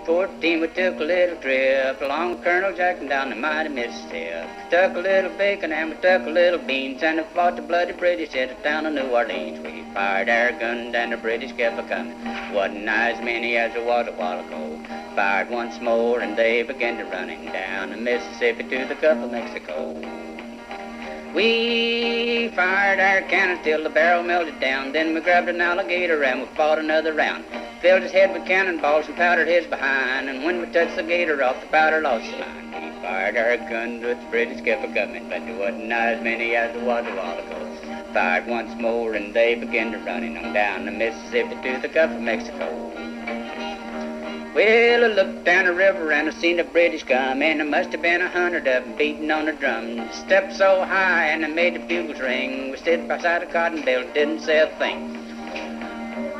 1914 we took a little trip along with Colonel Jackson down the mighty Mississippi. Took a little bacon and we took a little beans and we fought the bloody British at the town of New Orleans. We fired our guns and the British kept a-coming. Wasn't as many as there was a while ago. Fired once more and they began to running down the Mississippi to the Gulf of Mexico. We fired our cannon till the barrel melted down. Then we grabbed an alligator and we fought another round. Filled his head with cannonballs and powdered his behind. And when we touched the gator off, the powder lost the line. We fired our guns with the British kept a-coming, but there wasn't as many as there was a while ago. Fired once more and they began to running on down the Mississippi to the Gulf of Mexico. Well, I looked down the river and I seen the British come, and there must have been 100 of them beating on the drums. Stepped so high and they made the bugles ring. We stood beside a cotton bale, didn't say a thing.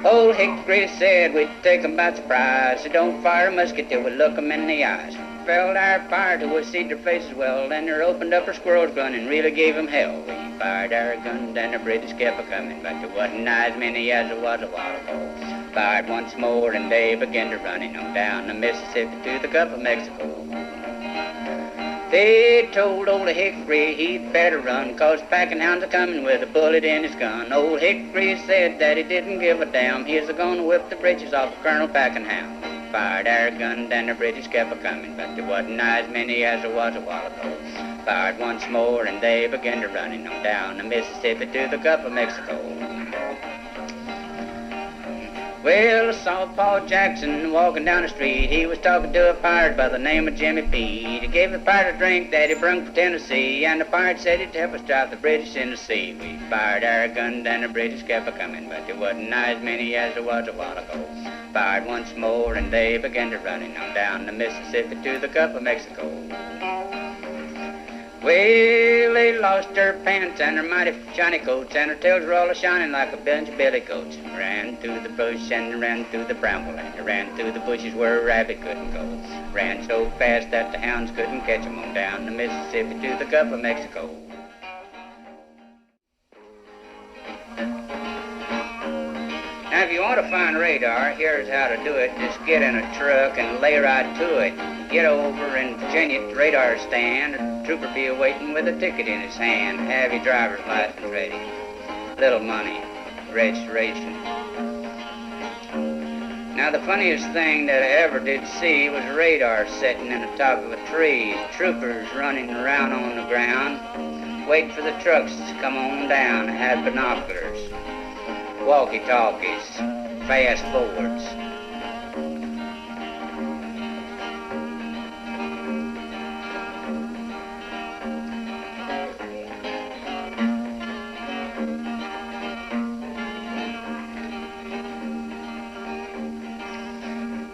Old Hickory said we'd take them by surprise, so don't fire a musket till we look them in the eyes. Filled our fire till we see their faces well, then they opened up her squirrel's gun and really gave them hell. We fired our guns and the British kept a-coming, but there wasn't as many as there was a while ago. Fired once more and they began to running on down the Mississippi to the Gulf of Mexico. They told old Hickory he'd better run, 'cause packing hounds are coming with a bullet in his gun. Old Hickory said that he didn't give a damn. He's a-gonna whip the britches off of Colonel Packing Hound. Fired our guns and the British kept a-coming, but there wasn't as many as there was a while ago. Fired once more and they began to running on down the Mississippi to the Gulf of Mexico. Well, I saw Paul Jackson walking down the street. He was talking to a pirate by the name of Jimmy Pete. He gave the pirate a drink that he brung from Tennessee, and the pirate said he'd help us drive the British in the sea. We fired our guns and the British kept a-coming, but there wasn't as many as there was a while ago. Fired once more and they began to running on down the Mississippi to the Gulf of Mexico. Well, they lost their pants and their mighty shiny coats, and their tails were all a-shining like a bunch of billy goats. Ran through the bush and ran through the bramble, and they ran through the bushes where a rabbit couldn't go. Ran so fast that the hounds couldn't catch 'em on down the Mississippi to the Gulf of Mexico. Now, if you want to find radar, here's how to do it. Just get in a truck and lay right to it. Get over in Virginia at the radar stand. A trooper be waiting with a ticket in his hand. Have your driver's license ready. Little money. Registration. Now, the funniest thing that I ever did see was a radar sitting in the top of a tree. Troopers running around on the ground, waiting for the trucks to come on down. Had binoculars, walkie-talkies, fast forwards.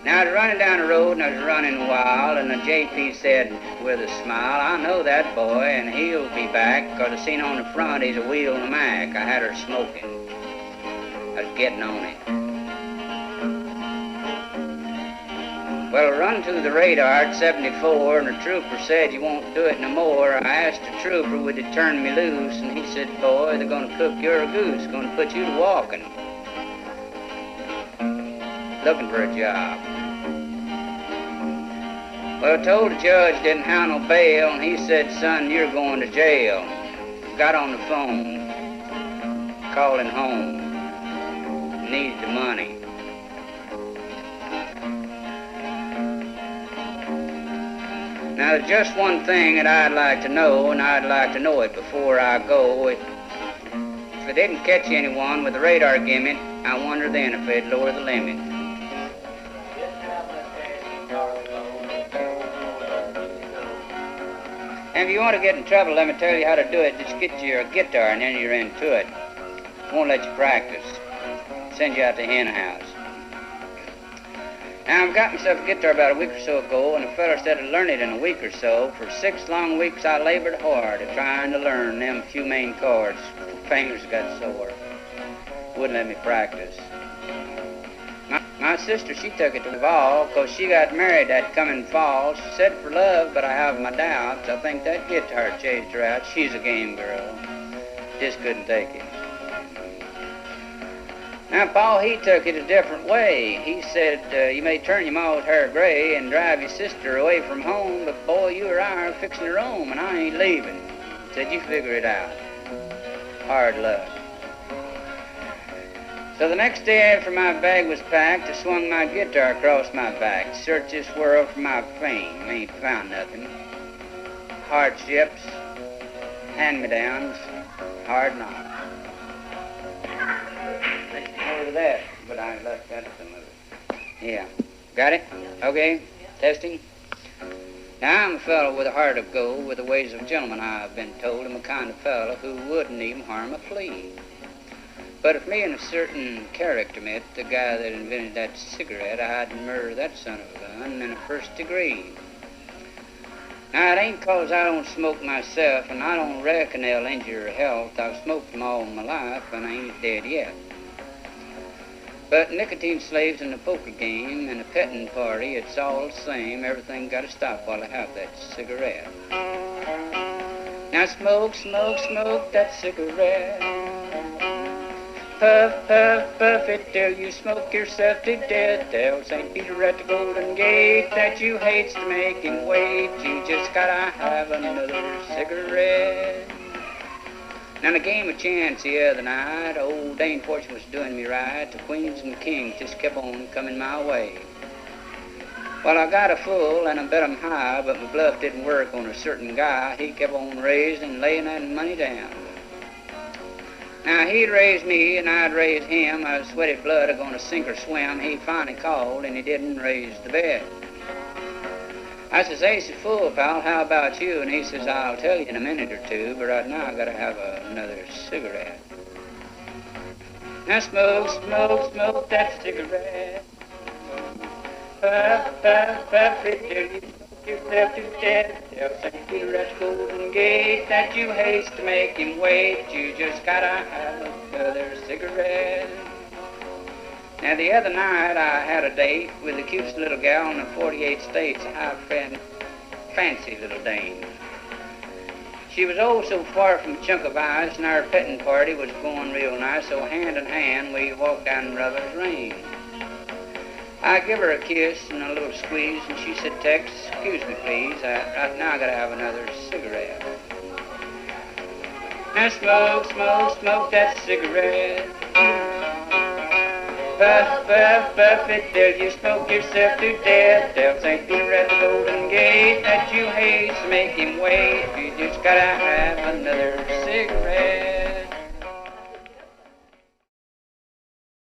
Now, I was running down the road and I was running wild, and the JP said with a smile, "I know that boy and he'll be back, 'cause I seen on the front he's a wheeling a Mac." I had her smoking. I was getting on it. Well, I run to the radar at 74, and the trooper said, "You won't do it no more." I asked the trooper, would he turn me loose, and he said, "Boy, they're gonna cook your goose, gonna put you to walking. Looking for a job." Well, I told the judge didn't have no bail, and he said, "Son, you're going to jail." Got on the phone, calling home. Needed the money. Now, there's just one thing that I'd like to know, and I'd like to know it before I go. If I didn't catch anyone with a radar gimmick, I wonder then if they'd lower the limit. And if you want to get in trouble, let me tell you how to do it. Just get your guitar and then you're into it. Won't let you practice. Send you out to the hen house. Now, I've got myself a guitar about a week or so ago, and a fella said I'd learn it in a week or so. For 6 long weeks I labored hard at trying to learn them few main chords. Fingers got sore. Wouldn't let me practice. My sister, she took it to the ball, 'cause she got married that coming fall. She said for love, but I have my doubts. I think that guitar chased her out. She's a game girl. Just couldn't take it. Now, Paul, he took it a different way. He said, you may turn your ma's hair gray and drive your sister away from home, but boy, you or I are fixing to roam, and I ain't leaving. Said, you figure it out. Hard luck. So the next day after my bag was packed, I swung my guitar across my back, searched this world for my fame. Ain't found nothing. Hardships, hand-me-downs, hard knocks. Over that, but I left out some of it. Yeah. Got it? Okay. Testing. Now, I'm a fellow with a heart of gold, with the ways of a gentleman, I've been told. I'm a kind of fellow who wouldn't even harm a flea. But if me and a certain character met, the guy that invented that cigarette, I'd murder that son of a gun in the first degree. Now, it ain't 'cause I don't smoke myself, and I don't reckon they'll injure your health. I've smoked them all my life, and I ain't dead yet. But nicotine slaves in the poker game and a petting party, it's all the same. Everything got to stop while I have that cigarette. Now smoke, smoke, smoke that cigarette. Puff, puff, puff it till you smoke yourself to death. Tell St. Peter at the Golden Gate that you hates to make him wait. You just gotta have another cigarette. Now, in a game of chance the other night, old Dame Fortune was doing me right. The queens and the kings just kept on coming my way. Well, I got a full and I bet 'em high, but my bluff didn't work on a certain guy. He kept on raising and laying that money down. Now, he'd raise me and I'd raise him. I was sweaty blood, gonna sink or swim. He finally called and he didn't raise the bet. I says, Ace is full, pal, how about you? And he says, I'll tell you in a minute or two, but right now I gotta have another cigarette. Now smoke, smoke, smoke that cigarette. Puff, puff, puff it till you smoke yourself to death. Tell St. Peter at the Golden Gate that you haste to make him wait. You just gotta have another cigarette. Now, the other night, I had a date with the cutest little gal in the 48 states, a high fancy little dame. She was oh so far from a chunk of ice, and our petting party was going real nice, so hand in hand, we walked down Rubber's Lane. I give her a kiss and a little squeeze, and she said, Tex, excuse me, please. Right now I gotta have another cigarette. Now, smoke, smoke, smoke that cigarette. Puff, puff, puff it till you smoke yourself to death. Tell St. Peter at the Golden Gate that you hate to make him wait. You just gotta have another cigarette.